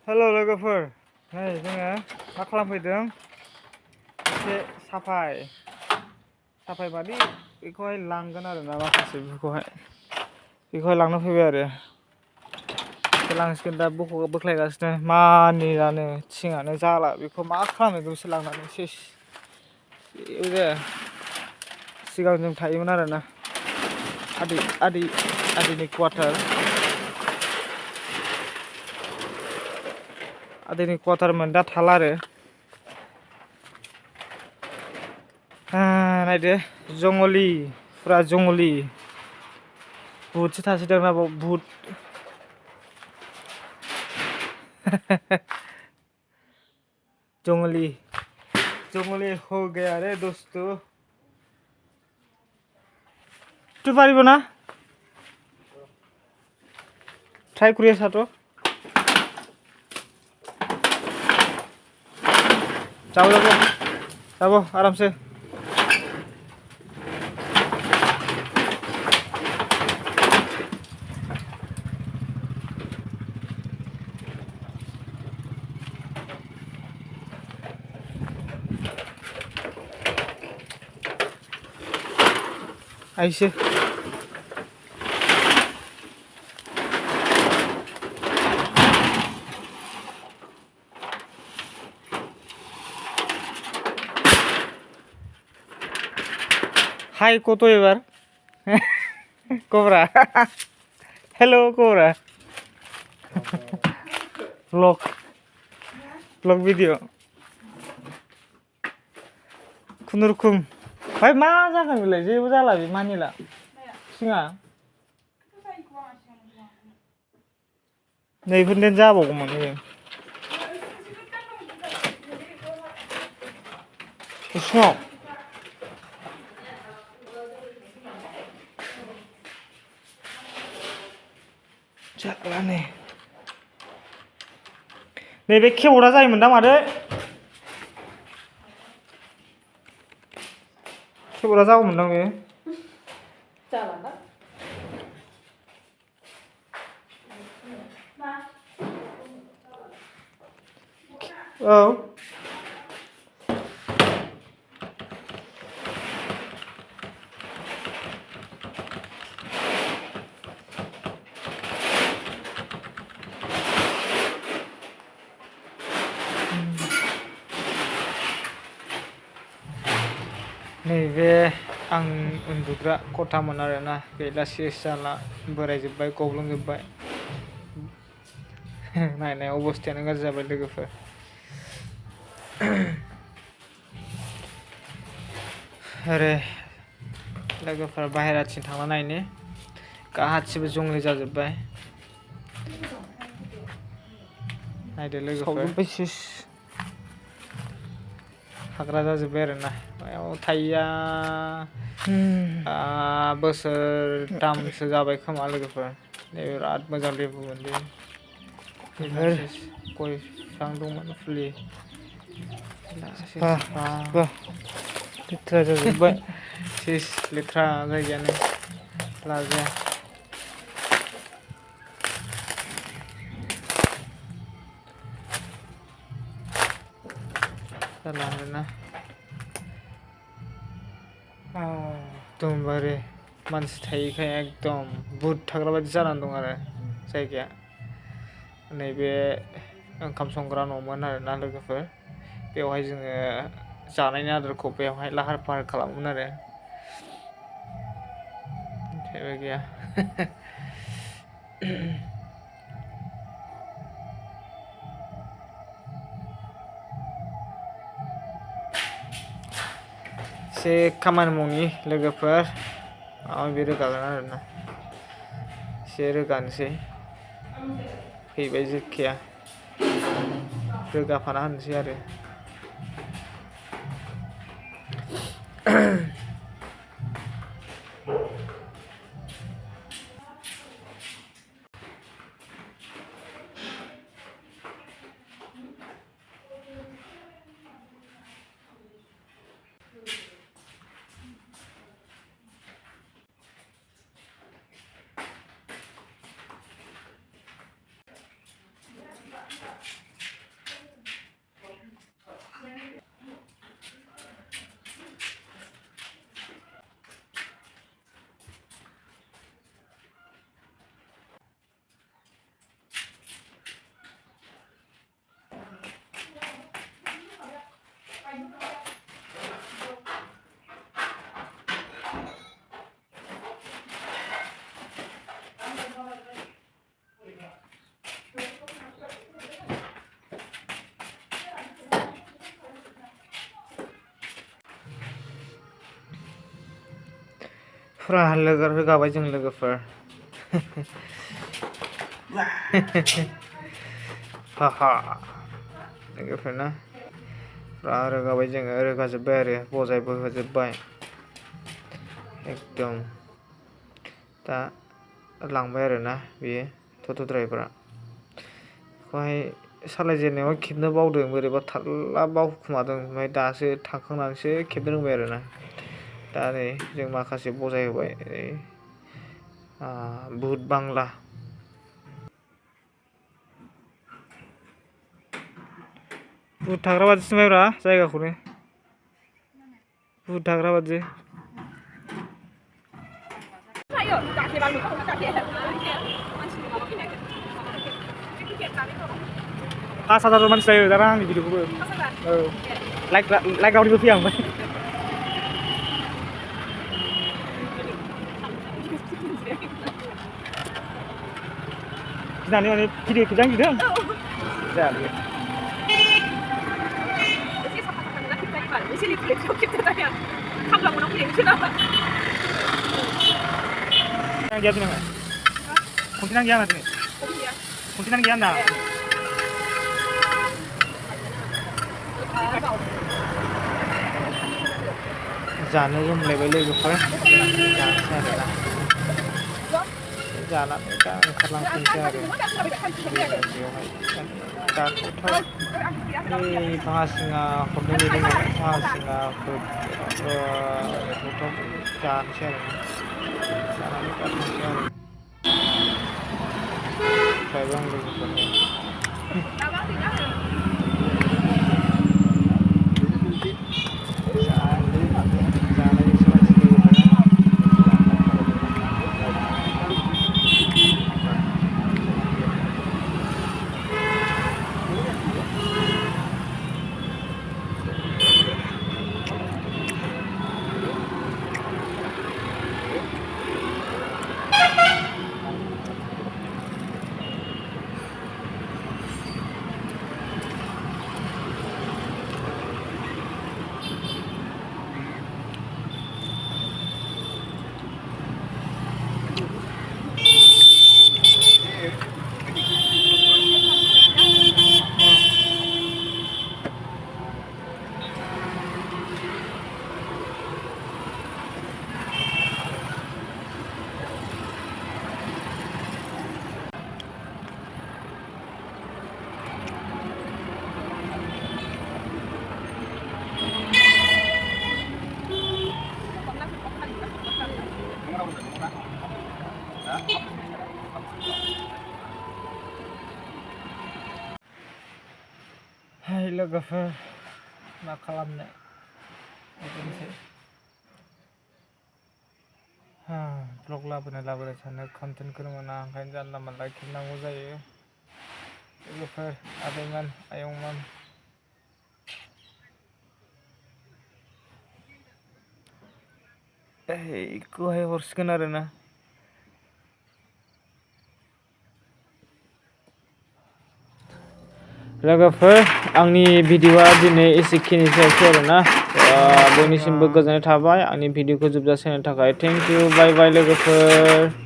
हेल' लोगोफोर नै जोङो मा खालामफैदों एसे साफाय माने बेखौहाय लांगोन आरोना माखासे बेखौहाय लांनो फैबाय आरो लांसिगोन दा बोख्लायगासिनो मानियानो थिङानो जाला बेखौ मा खालामनो बिसोर लांनानै सेस जेबो जाया सिगां जों थायोमोन आरोना आदैनि क्वाटारमोन दा थाला आरो नायदो जंगलि फुरा जंगलि भुतसो थासोदों ना बाव भुत जंगली हो गया रे दोस्तों तू पारिब ना ट्राई करिए सातो जाओ आराम से ऐसे हाय कोतो एबार cobra hello cobra blog video खुनुरुखुम भाई मा जागोन बेलाय जेबो जाला बे मानिला सिङा नैफोरनो जाबावगौमोन उसुङाव जाला नैबे केबर्डआ जायोमोन दा मादै केबर्डआ जागौमोनदां बे जाला औ नैबे आं उन्दुग्रा खथामोन आरोना गैला सेस जाला बोरायजोब्बाय गब्लंजोब्बाय नायनाय अबस्थायानो गाज्रि जाबाय लोगोफोर आरो लोगोफोर बाहेराथिं थांना नायनो गासिबो जंगलि जाजोब्बाय नायदो लोगोफोर हाग्रा जाजोब्बाय आरोना मायाव थायैया बोसोरथामसो जाबाय खोमा लोगोफोर बिराद मोजां लेबुमोन बे गय बिफां दंमोन फुलि लेथ्रा जाजोब्बाय सेस लेथ्रा जायगायानो लाजाया जाला आरोना एकदमबारे मानसि थायैखाय एकदम भुत थाग्रा बायदि जानानै दं आरो जायगाया नैबे ओंखाम संग्रा न'मोन आरोना लोगोफोर बेवहाय जोङो जानायनि आदारखौ बेवहाय लाहार फाहार खालामोमोन आरो जेबो गैया एसे खामानि मावनि लोगोफोर बे रोगागोन आरोना एसे रोगानोसै फैबाय जेखिया रोगाफाना होनोसै आरो फुरा लोगो रोगाबाय जों लोगोफोर हाहा लोगोफोर ना फुरा रोगाबाय जोङो रोगाजोब्बाय आरो बजायबो होजोब्बाय एकदम दा लांबाय आरोना बेयो टट' ड्राइभारा बेखौहाय सालायजेननायाव खेबनो बावदों बोरैबा थारला बावखुमादों ओमफ्राय दासो थांखांनानैसो खेबनो रोंबाय आरोना दा नै जों माखासे बजाय होबाय भुट बांला भुट थाग्रा बादिसो नुबायब्रा जायगाखौनो भुट थाग्रा बादि पास हाजार मानसि जायो दाना आंनि भिडिअखौबो औ लाइक रावनिबो फैया ओमफ्राय गिनानै माने भिडिअ खेबजानो गिदों जाया बेयो गैया दिनै खनसेना गैया दिनै खनसेना गैया होनदां जानो जमलायबाय लोगोफोर जानोसै आरोना जानानै दा ओंखारलांफिनसै आरो बेयावहाय जाथावथाव भासिङा हरनो नेदों नालाय भासिङाफोर एथावथाव जानोसै आरो जानानै दा थांसै आरो ओमफ्रायबो आं लोगोफोरनि जानायनिसो मानसि लोगोफोरा hai लोगोफोर मा खालामनो बिदिनोसै ब्लग लाबोनो सानो कन्टेन्टखौनो मोना ओंखायनो जानला मोनला खेबनांगौ जायो लोगोफोर आदैमोन आयंमोन बेखौहाय हरसिगोन आरोना लोगोफोर आंनि भिडिअआ दिनै एसेखिनिसै आरोना बयनिसिमबो गोजोननाय थाबाय आंनि भिडिअखौ जोबजासे नायनो थाखाय थेंक इउ बाय बाय लोगोफोर